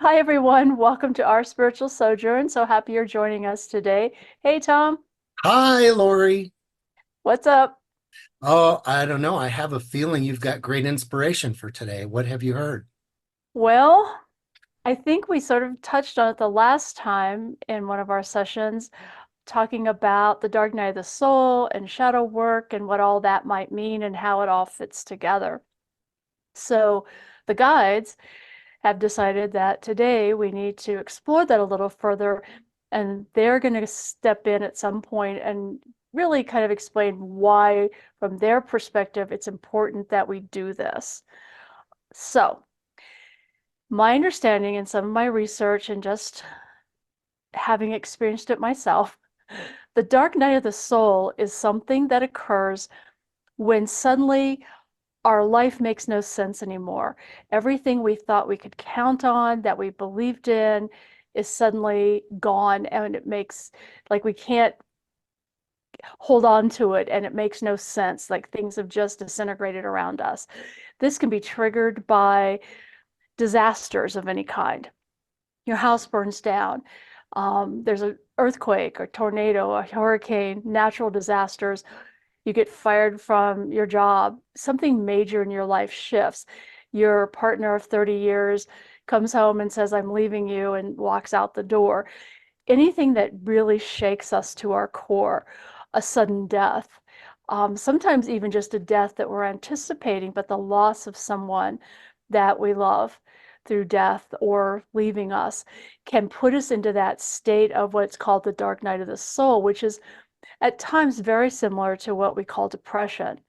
Hi, everyone. Welcome to our spiritual sojourn. So happy you're joining us today. Hey, Tom, Hi, Laurie. what's up? Oh, I don't know. I have a feeling you've got great inspiration for today. What have you heard? Well, I think we sort of touched on it the last time in one of our sessions, talking about the dark night of the soul and shadow work and what all that might mean and how it all fits together. So the guides have decided that today we need to explore that a little further, and they're going to step in at some point and really kind of explain why, from their perspective, it's important that we do this. So, my understanding in some of my research and just having experienced it myself, the dark night of the soul is something that occurs when suddenly our life makes no sense anymore. Everything we thought we could count on, that we believed in, is suddenly gone, and it makes like we can't hold on to it, and it makes no sense. Like things have just disintegrated around us. This can be triggered by disasters of any kind. Your house burns down. There's an earthquake, a tornado, a hurricane, natural disasters. You get fired from your job, something major in your life shifts. Your partner of 30 years comes home and says, I'm leaving you, and walks out the door. Anything that really shakes us to our core, a sudden death, sometimes even just a death that we're anticipating, but the loss of someone that we love through death or leaving us can put us into that state of what's called the dark night of the soul, which is at times very similar to what we call depression,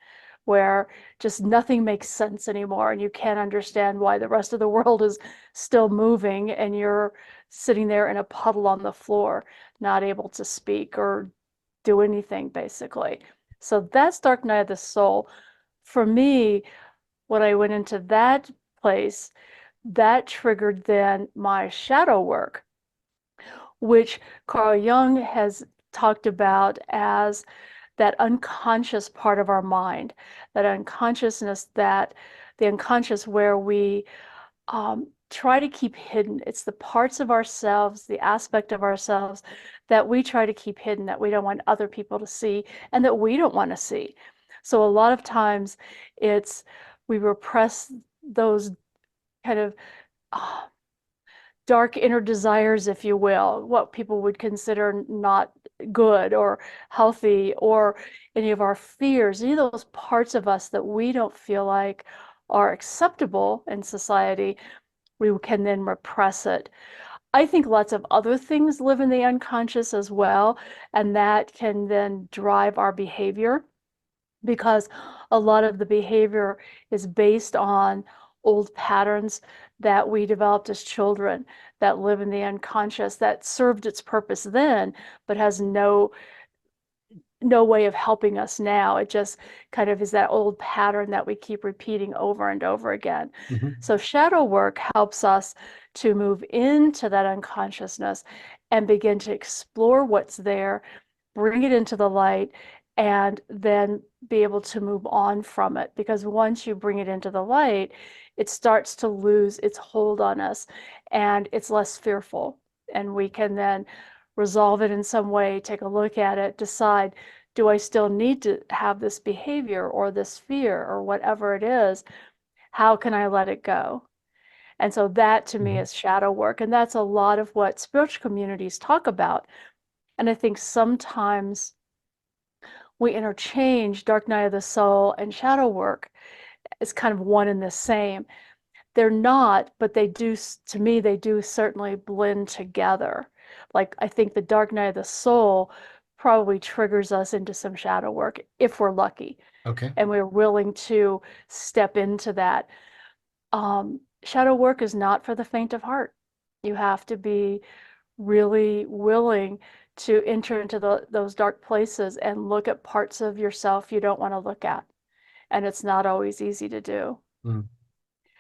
where just nothing makes sense anymore and you can't understand why the rest of the world is still moving and you're sitting there in a puddle on the floor, not able to speak or do anything, basically. So that's Dark Night of the Soul. For me, when I went into that place, that triggered then my shadow work, which Carl Jung has talked about as that unconscious part of our mind, that unconsciousness, that the unconscious where we try to keep hidden. It's the parts of ourselves, the aspect of ourselves that we try to keep hidden, that we don't want other people to see, and that we don't want to see. So a lot of times it's we repress those kind of uh, dark inner desires, if you will, what people would consider not good or healthy, or any of our fears, any of those parts of us that we don't feel like are acceptable in society, we can then repress it. I think lots of other things live in the unconscious as well, and that can then drive our behavior, because a lot of the behavior is based on old patterns that we developed as children that live in the unconscious, that served its purpose then but has no way of helping us now. It just kind of is that old pattern that we keep repeating over and over again. Mhm. So shadow work helps us to move into that unconsciousness and begin to explore what's there, bring it into the light, and then be able to move on from it. Because once you bring it into the light, it starts to lose its hold on us and it's less fearful. And we can then resolve it in some way, take a look at it, decide, do I still need to have this behavior or this fear or whatever it is? How can I let it go? And so that to me Mhm. is shadow work. And that's a lot of what spiritual communities talk about. And I think sometimes we interchange dark night of the soul and shadow work as kind of one and the same. They're not, but they do, to me, they do certainly blend together. Like, I think the dark night of the soul probably triggers us into some shadow work if we're lucky Okay. and we're willing to step into that. Shadow work is not for the faint of heart. You have to be really willing to enter into those dark places and look at parts of yourself you don't want to look at. And it's not always easy to do. Mm.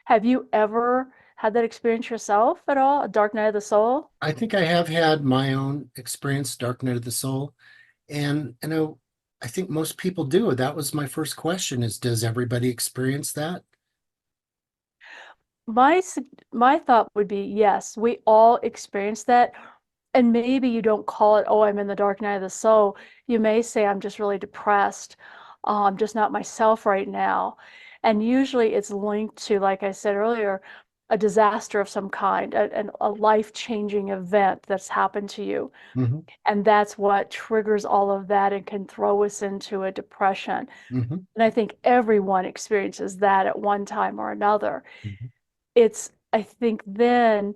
Have you ever had that experience yourself at all? A dark night of the soul? I think I have had my own experience, Dark Night of the Soul, and I think most people do. That was my first question: is does everybody experience that? My my thought would be yes, we all experience that. And maybe you don't call it, oh, I'm in the dark night of the soul. You may say, I'm just really depressed. I'm just not myself right now. And usually it's linked to, like I said earlier, a disaster of some kind, a life-changing event that's happened to you. Hmm. And that's what triggers all of that and can throw us into a depression. Hmm. And I think everyone experiences that at one time or another. Hmm. I think then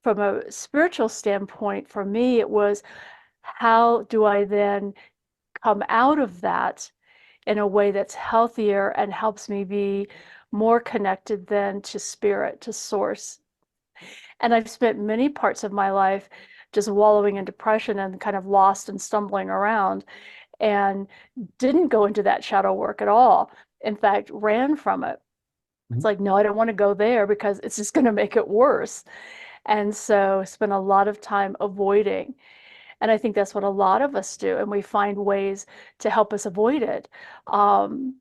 from a spiritual standpoint, for me, it was how do I then come out of that in a way that's healthier and helps me be more connected then to spirit, to source. And I've spent many parts of my life just wallowing in depression and kind of lost and stumbling around and didn't go into that shadow work at all. In fact, ran from it. It's Hmm. like, no, I don't want to go there because it's just going to make it worse. And so spend a lot of time avoiding. And I think that's what a lot of us do. And we find ways to help us avoid it. Um,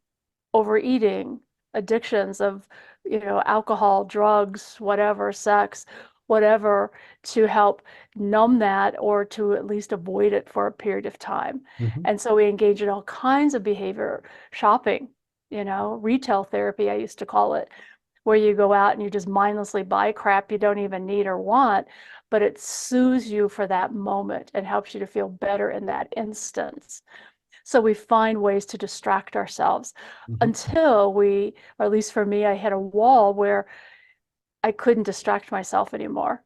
Overeating, addictions of, alcohol, drugs, whatever, sex, whatever, to help numb that or to at least avoid it for a period of time. Hmm. And so we engage in all kinds of behavior, shopping, retail therapy, I used to call it, where you go out and you just mindlessly buy crap you don't even need or want, but it soothes you for that moment and helps you to feel better in that instance. So we find ways to distract ourselves Hmm. until or at least for me, I hit a wall where I couldn't distract myself anymore.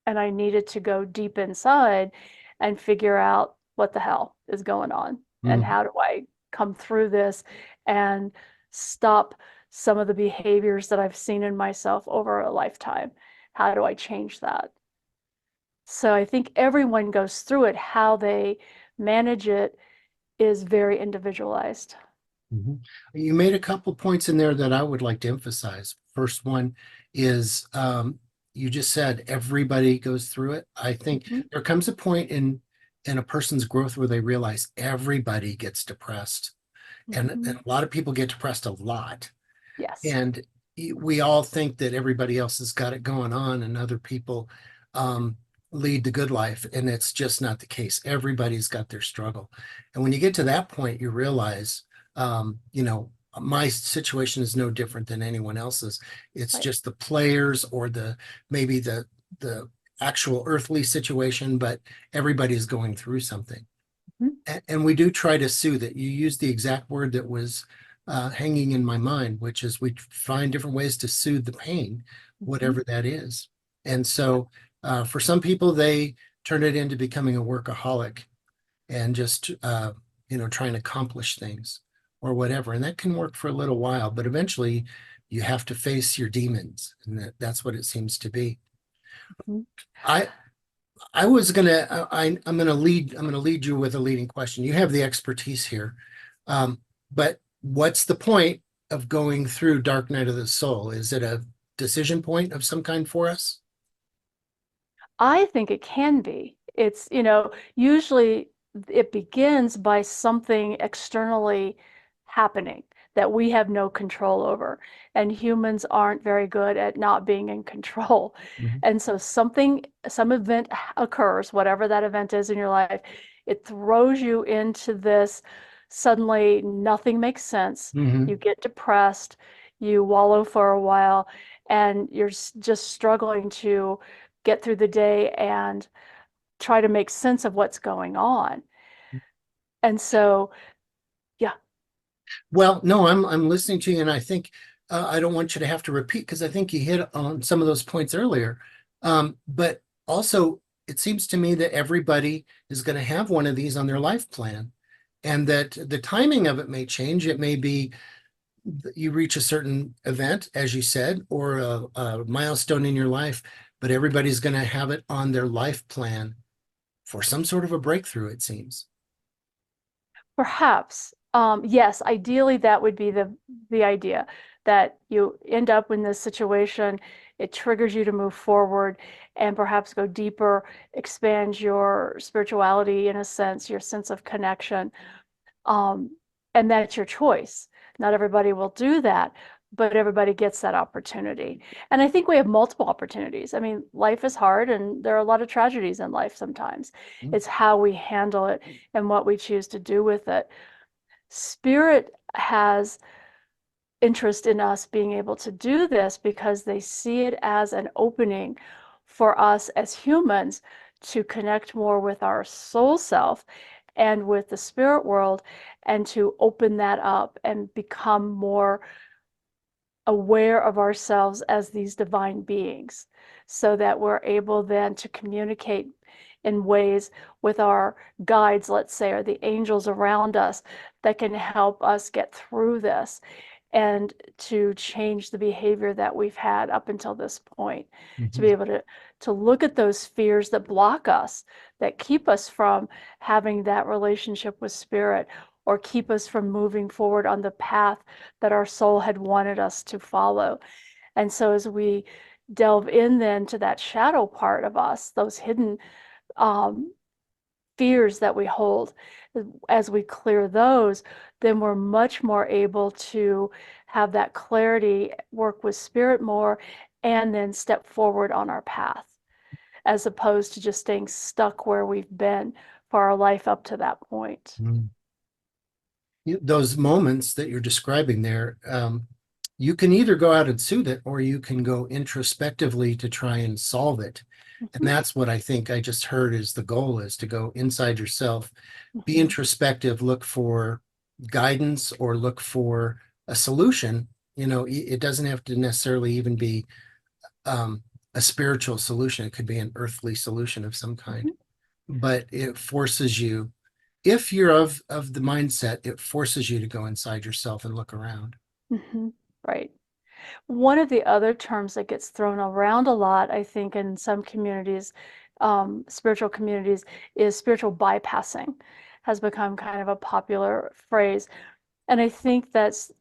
And I needed to go deep inside and figure out what the hell is going on and Hmm. how do I come through this and stop some of the behaviors that I've seen in myself over a lifetime. How do I change that? So I think everyone goes through it. How they manage it is very individualized. Hmm. You made a couple points in there that I would like to emphasize. First one is you just said everybody goes through it. I think Mhm, there comes a point in a person's growth where they realize everybody gets depressed, and mhm. a lot of people get depressed a lot. Yes. And we all think that everybody else has got it going on and other people um, lead the good life. And it's just not the case. Everybody's got their struggle. And when you get to that point, you realize, my situation is no different than anyone else's. It's Right. just the players or maybe the actual earthly situation, but everybody's going through something. Mhm, And we do try to soothe it. You use the exact word that was hanging in my mind, which is we find different ways to soothe the pain, mhm. whatever that is. And Yeah. so for some people, they turn it into becoming a workaholic and just, trying to accomplish things or whatever. And that can work for a little while, but eventually you have to face your demons. And that's what it seems to be. Mhm. I, I was gonna, I'm gonna lead you with a leading question. You have the expertise here. But what's the point of going through Dark Night of the Soul? Is it a decision point of some kind for us? I think it can be. It's, usually it begins by something externally happening that we have no control over. And humans aren't very good at not being in control. Mhm. And so some event occurs, whatever that event is in your life, it throws you into this, suddenly nothing makes sense. Mhm. You get depressed, you wallow for a while, and you're just struggling to get through the day and try to make sense of what's going on. And so, yeah. Well, no, I'm listening to you, and I think I don't want you to have to repeat because I think you hit on some of those points earlier. But also, it seems to me that everybody is going to have one of these on their life plan, and that the timing of it may change. It may be you reach a certain event, as you said, or a milestone in your life, but everybody's going to have it on their life plan for some sort of a breakthrough, it seems. Perhaps, yes, ideally that would be the idea that you end up in this situation, it triggers you to move forward and perhaps go deeper, expand your spirituality in a sense, your sense of connection. Um, and that's your choice. Not everybody will do that, but everybody gets that opportunity. And I think we have multiple opportunities. I mean, life is hard and there are a lot of tragedies in life sometimes. It's how we handle it and what we choose to do with it. Spirit has interest in us being able to do this because they see it as an opening for us as humans to connect more with our soul self and with the spirit world and to open that up and become more aware of ourselves as these divine beings so that we're able then to communicate in ways with our guides, let's say, or the angels around us that can help us get through this and to change the behavior that we've had up until this point, to be Mhm. able to look at those fears that block us, that keep us from having that relationship with spirit or keep us from moving forward on the path that our soul had wanted us to follow. And so as we delve in then to that shadow part of us, those hidden um, fears that we hold, as we clear those, then we're much more able to have that clarity, work with spirit more, and then step forward on our path, as opposed to just staying stuck where we've been for our life up to that point. Mhm. Those moments that you're describing there, you can either go out and soothe it or you can go introspectively to try and solve it. And Mhm, that's what I think I just heard is the goal is to go inside yourself, be mhm, introspective, look for guidance or look for a solution. It doesn't have to necessarily even be um, a spiritual solution. It could be an earthly solution of some kind, mhm, but it forces you, if you're of the mindset, it forces you to go inside yourself and look around. mhm. Right. One of the other terms that gets thrown around a lot, I think, in some communities, spiritual communities, is spiritual bypassing, has become kind of a popular phrase. And I think that's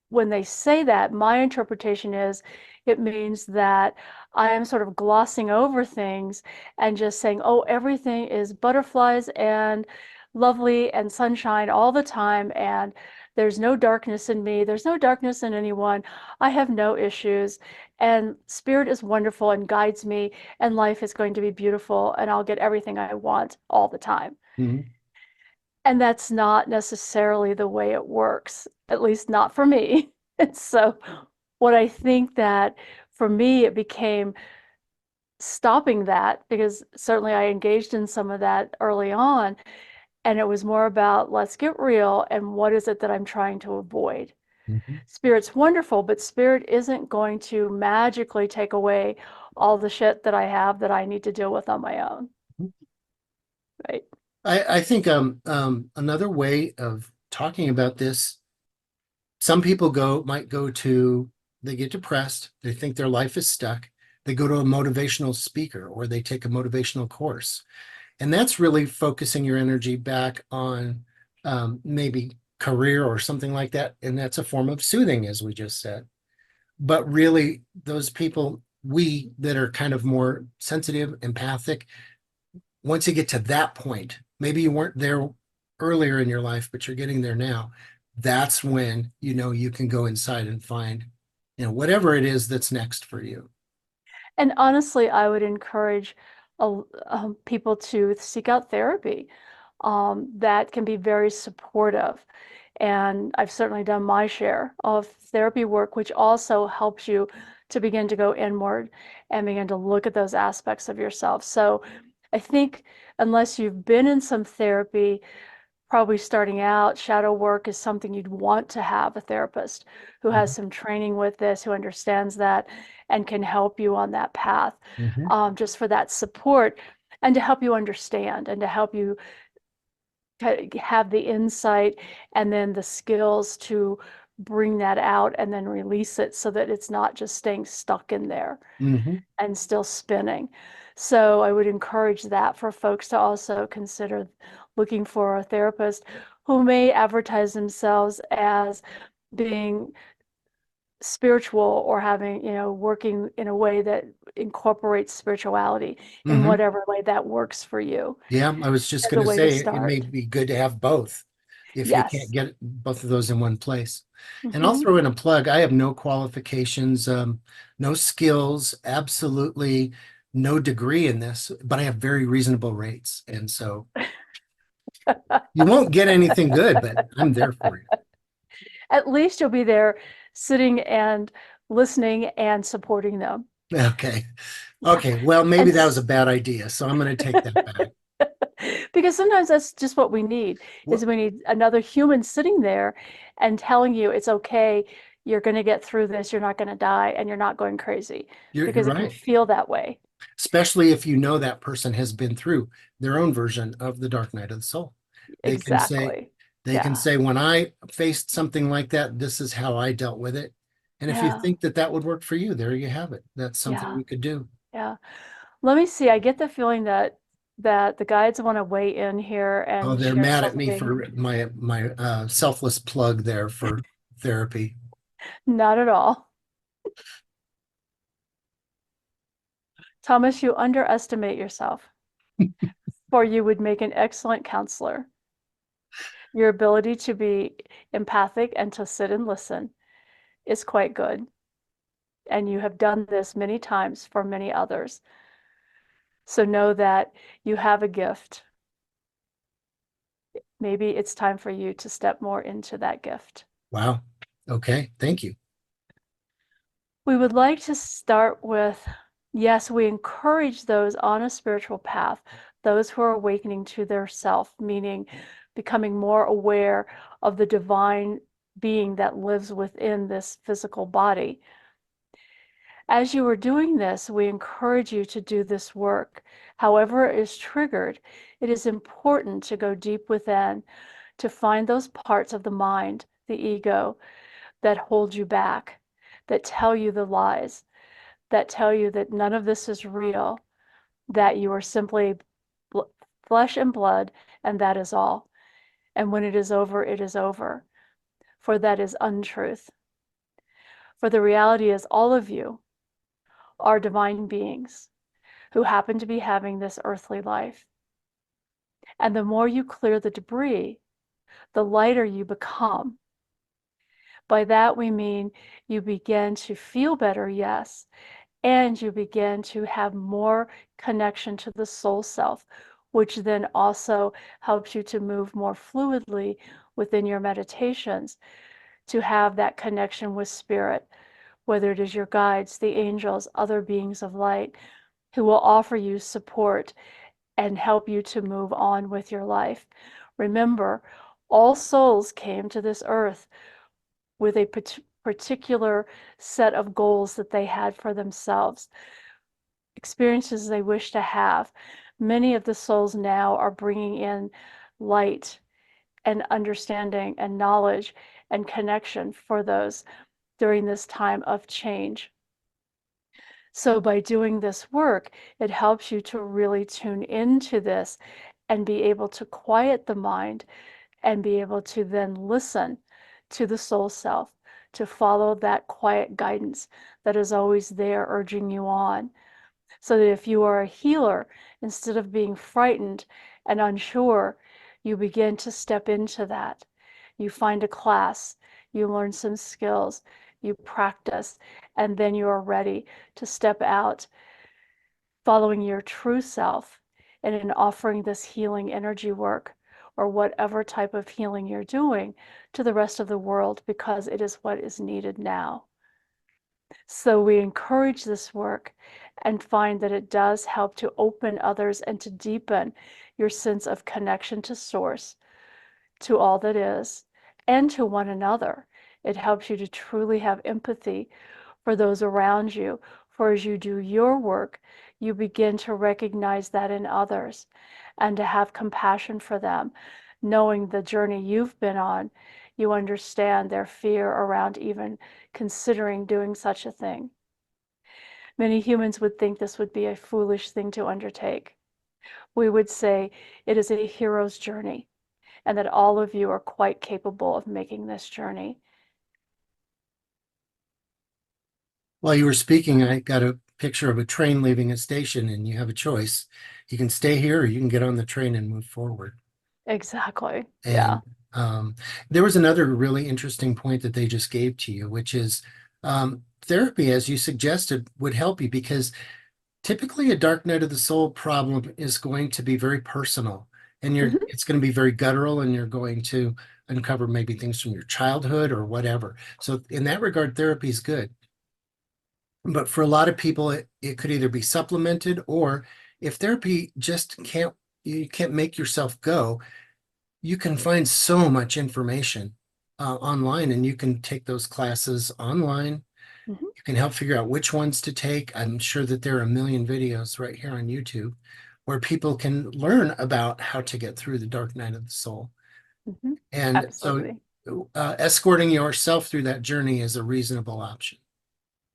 when they say that, my interpretation is it means that I am sort of glossing over things and just saying, oh, everything is butterflies and lovely and sunshine all the time. And there's no darkness in me. There's no darkness in anyone. I have no issues. And spirit is wonderful and guides me. And life is going to be beautiful. And I'll get everything I want all the time. Mhm. And that's not necessarily the way it works, at least not for me. And so, what I think that for me, it became stopping that because certainly I engaged in some of that early on. And it was more about let's get real and what is it that I'm trying to avoid? Mhm. Spirit's wonderful, but spirit isn't going to magically take away all the shit that I have that I need to deal with on my own, right? I think another way of talking about this, some people might go to, they get depressed, they think their life is stuck, they go to a motivational speaker or they take a motivational course. And that's really focusing your energy back on maybe career or something like that. And that's a form of soothing, as we just said. But really, those people, we that are kind of more sensitive, empathic, once you get to that point, maybe you weren't there earlier in your life, but you're getting there now. That's when you can go inside and find whatever it is that's next for you. And honestly, I would encourage people to seek out therapy that can be very supportive. And I've certainly done my share of therapy work, which also helps you to begin to go inward and begin to look at those aspects of yourself. So I think unless you've been in some therapy, probably starting out, shadow work is something you'd want to have a therapist who has Mhm. some training with this, who understands that and can help you on that path, Mhm. just for that support and to help you understand and to help you have the insight and then the skills to bring that out and then release it so that it's not just staying stuck in there Mhm. and still spinning. So I would encourage that for folks to also consider looking for a therapist who may advertise themselves as being spiritual or having, working in a way that incorporates spirituality in Mhm. whatever way that works for you Yeah, I was just as going a to way to say it may start. be good to have both. if you can't Yes. get both of those in one place. And I'll Hmm. throw in a plug. I have no qualifications, no skills, absolutely no degree in this, but I have very reasonable rates. And so you won't get anything good, but I'm there for you. At least you'll be there sitting and listening and supporting them. Okay. Yeah. Okay. Well, And maybe that was a bad idea. So I'm going to take that back. because sometimes that's just what we need is Well, we need another human sitting there and telling you it's okay, you're going to get through this, you're not going to die, and you're not going crazy. you're Because it can right. feel that way. Especially if you know that person has been through their own version of the dark night of the soul. They can say, Exactly. they can Yeah. say, when I faced something like that, this is how I dealt with it. And if you Yeah. think that that would work for you, there you have it. That's something Yeah. you could do. Yeah. Let me see. I get the feeling that the guides want to weigh in here Oh, and they're share mad at me something. for my selfless plug there for therapy. Not at all. Thomas, you underestimate yourself, for you would make an excellent counselor. Your ability to be empathic and to sit and listen is quite good. And you have done this many times for many others. So know that you have a gift. Maybe it's time for you to step more into that gift. Wow. Okay. Thank you. We would like to start with yes, we encourage those on a spiritual path, those who are awakening to their self, meaning becoming more aware of the divine being that lives within this physical body. As you are doing this, we encourage you to do this work. However it is triggered, it is important to go deep within to find those parts of the mind, the ego, that hold you back, that tell you the lies, that tell you that none of this is real, that you are simply flesh and blood, and that is all. And when it is over, it is over. For that is untruth. For the reality is, all of you are divine beings who happen to be having this earthly life. And the more you clear the debris, the lighter you become. By that we mean you begin to feel better, yes, and you begin to have more connection to the soul self, which then also helps you to move more fluidly within your meditations, to have that connection with spirit, whether it is your guides, the angels, other beings of light, who will offer you support and help you to move on with your life. Remember, all souls came to this earth with a particular set of goals that they had for themselves, experiences they wish to have. Many of the souls now are bringing in light and understanding and knowledge and connection for those during this time of change. So, by doing this work, it helps you to really tune into this and be able to quiet the mind and be able to then listen to the soul self, to follow that quiet guidance that is always there urging you on. So that if you are a healer, instead of being frightened and unsure, you begin to step into that. You find a class, you learn some skills, you practice, and then you are ready to step out following your true self and in offering this healing energy work or whatever type of healing you're doing to the rest of the world because it is what is needed now. So we encourage this work and find that it does help to open others and to deepen your sense of connection to source, to all that is, and to one another. It helps you to truly have empathy for those around you. For as you do your work, you begin to recognize that in others and to have compassion for them, knowing the journey you've been on. You understand their fear around even considering doing such a thing. Many humans would think this would be a foolish thing to undertake. We would say it is a hero's journey and that all of you are quite capable of making this journey. While you were speaking, I got a picture of a train leaving a station, and you have a choice. You can stay here or you can get on the train and move forward. Exactly. And Yeah. Um, there was another really interesting point that they just gave to you, which is therapy, as you suggested, would help you because typically a dark night of the soul problem is going to be very personal and Mhm, it's going to be very guttural and you're going to uncover maybe things from your childhood or whatever. So in that regard, therapy is good. But for a lot of people, it could either be supplemented or if therapy just can't, you can't make yourself go, you can find so much information online and you can take those classes online. mhm, You can help figure out which ones to take. I'm sure that there are a million videos right here on YouTube where people can learn about how to get through the dark night of the soul. mhm. And so Absolutely. escorting yourself through that journey is a reasonable option.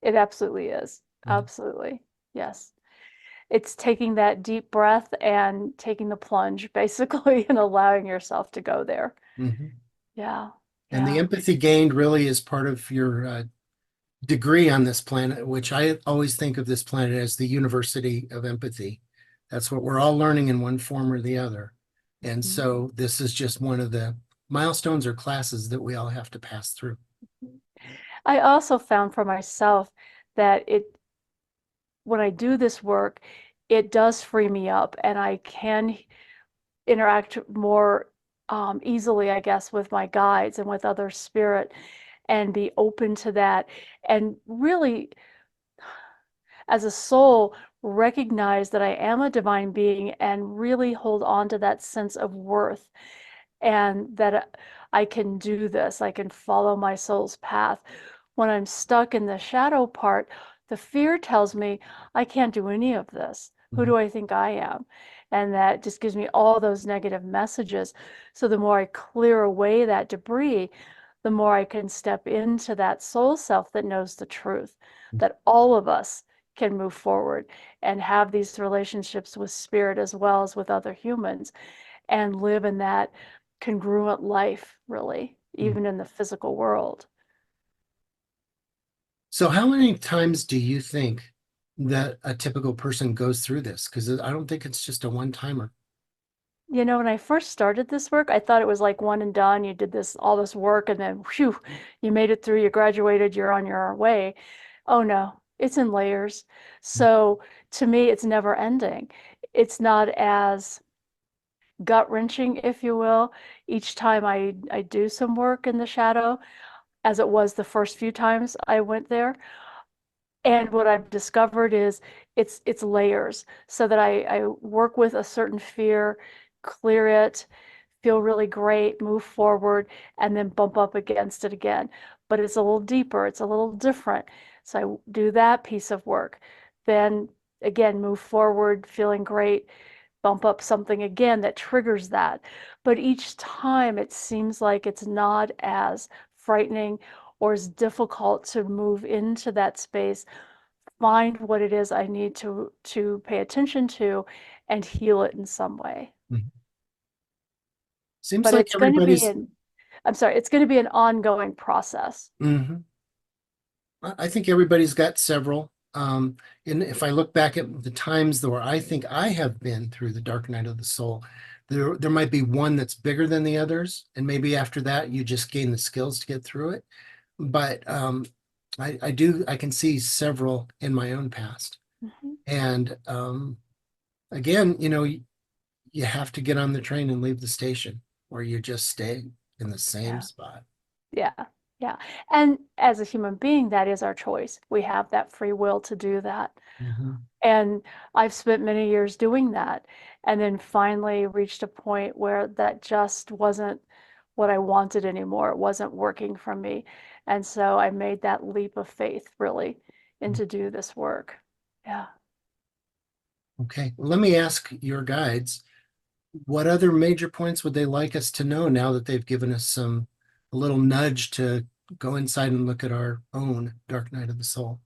It absolutely is. Mhm. Absolutely. Yes. It's taking that deep breath and taking the plunge, basically, and allowing yourself to go there. Mhm. Yeah. And the Yeah. empathy gained really is part of your degree on this planet, which I always think of this planet as the University of Empathy. That's what we're all learning in one form or the other. And Mhm. so this is just one of the milestones or classes that we all have to pass through. I also found for myself that when I do this work, it does free me up and I can interact more easily, I guess, with my guides and with other spirit and be open to that and really, as a soul, recognize that I am a divine being and really hold on to that sense of worth and that I can do this. I can follow my soul's path. When I'm stuck in the shadow part, the fear tells me I can't do any of this. Who Mhm. do I think I am? And that just gives me all those negative messages. So the more I clear away that debris, the more I can step into that soul self that knows the truth, that all of us can move forward and have these relationships with spirit as well as with other humans and live in that congruent life, really, even in the physical world. So how many times do you think that a typical person goes through this? Because I don't think it's just a one-timer. You know, when I first started this work, I thought it was like one and done. You did all this work, and then whew, you made it through, you graduated, you're on your way. Oh no, it's in layers. So to me, it's never ending. It's not as gut-wrenching, if you will, each time I do some work in the shadow as it was the first few times I went there. And what I've discovered is it's layers so that I work with a certain fear, clear it, feel really great, move forward, and then bump up against it again. But it's a little deeper, it's a little different. So I do that piece of work. Then again, move forward, feeling great, bump up something again that triggers that. But each time it seems like it's not as frightening or as difficult to move into that space, find what it is I need to pay attention to and heal it in some way. Mhm. Seems But like it's going to be everybody's. an I'm sorry, it's going to be an ongoing process. Mhm. I think everybody's got several. And if I look back at the times where I think I have been through the dark night of the soul, there might be one that's bigger than the others, and maybe after that you just gain the skills to get through it. But I can see several in my own past. Mhm. And again, you have to get on the train and leave the station, or you just stay in the same Yeah. spot. Yeah. Yeah. And as a human being, that is our choice. We have that free will to do that. Mhm. And I've spent many years doing that and then finally reached a point where that just wasn't what I wanted anymore. It wasn't working for me. And so I made that leap of faith really into do this work. Yeah. Okay, well, let me ask your guides, what other major points would they like us to know now that they've given us a little nudge to go inside and look at our own dark night of the soul?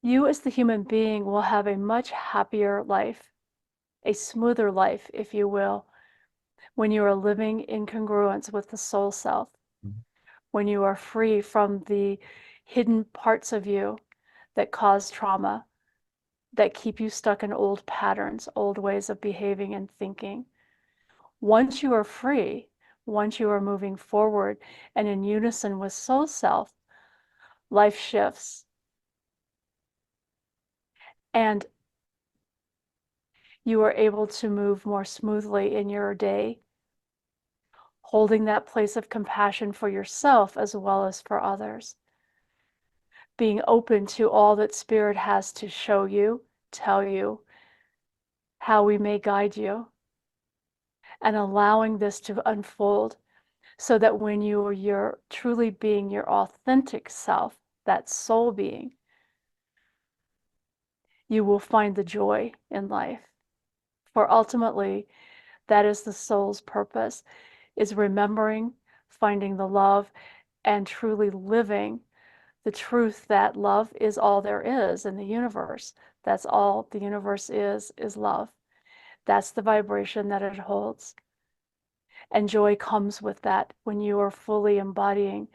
You as the human being will have a much happier life, a smoother life, if you will, when you are living in congruence with the soul self. when you are free from the hidden parts of you that cause trauma, that keep you stuck in old patterns, old ways of behaving and thinking. Once you are free, once you are moving forward and in unison with soul self, life shifts. And you are able to move more smoothly in your day, holding that place of compassion for yourself as well as for others, being open to all that Spirit has to show you, tell you, how we may guide you, and allowing this to unfold so that when you're truly being your authentic self, that soul being, you will find the joy in life. For ultimately, that is the soul's purpose, is remembering, finding the love, and truly living the truth that love is all there is in the universe. That's all the universe is love. That's the vibration that it holds. And joy comes with that when you are fully embodying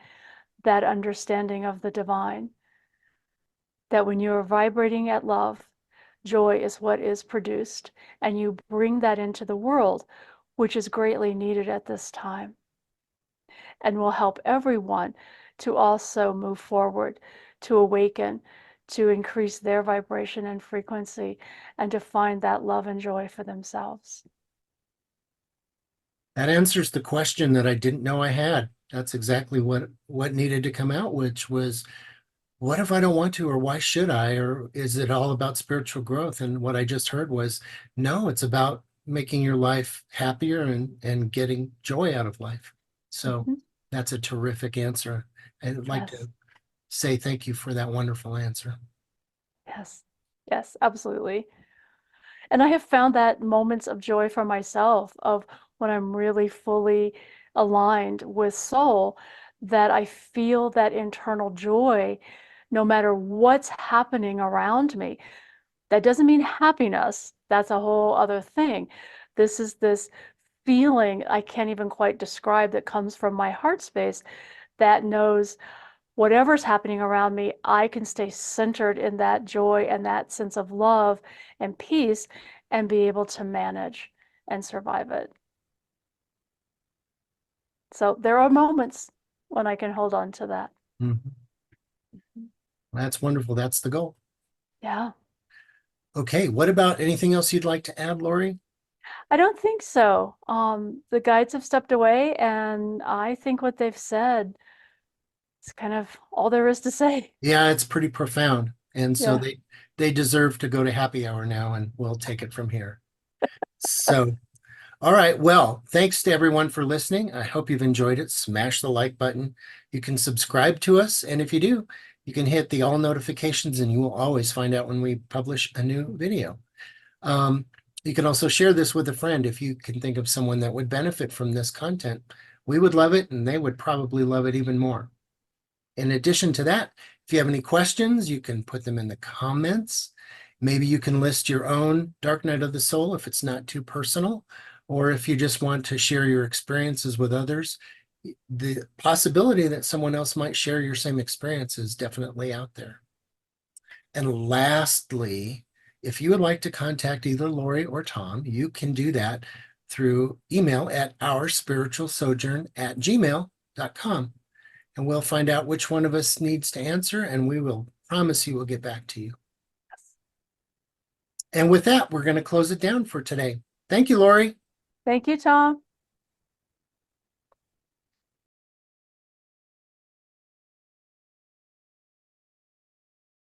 that understanding of the divine. That when you are vibrating at love, joy is what is produced, and you bring that into the world, which is greatly needed at this time, and will help everyone to also move forward, to awaken, to increase their vibration and frequency, and to find that love and joy for themselves. That answers the question that I didn't know I had. That's exactly what needed to come out, which was, what if I don't want to, or why should I, or is it all about spiritual growth? And what I just heard was, no, it's about making your life happier and getting joy out of life. So Mm-hmm. that's a terrific answer. I'd like Yes, to say thank you for that wonderful answer. yes, yes, absolutely. And I have found that moments of joy for myself, of when I'm really fully aligned with soul, that I feel that internal joy no matter what's happening around me. That doesn't mean happiness. That's a whole other thing. This is this feeling I can't even quite describe that comes from my heart space that knows whatever's happening around me, I can stay centered in that joy and that sense of love and peace and be able to manage and survive it. So there are moments when I can hold on to that. Mhm. That's wonderful. That's the goal. Yeah. Okay, what about anything else you'd like to add, Laurie? I don't think so. The guides have stepped away, and I think what they've said is kind of all there is to say. Yeah, it's pretty profound. And so Yeah. they deserve to go to happy hour now, and we'll take it from here. So, all right. Well, thanks to everyone for listening. I hope you've enjoyed it. Smash the like button. You can subscribe to us, and if you do, you can hit the all notifications, and you will always find out when we publish a new video. Um, you can also share this with a friend if you can think of someone that would benefit from this content. We would love it, and they would probably love it even more. In addition to that, if you have any questions, you can put them in the comments. Maybe you can list your own Dark Night of the Soul if it's not too personal, or if you just want to share your experiences with others. The possibility that someone else might share your same experience is definitely out there. And lastly, if you would like to contact either Laurie or Tom, you can do that through email at ourspiritualsojourn@gmail.com. And we'll find out which one of us needs to answer, and we will promise you we'll get back to you. And with that, we're going to close it down for today. Thank you, Laurie. Thank you, Tom.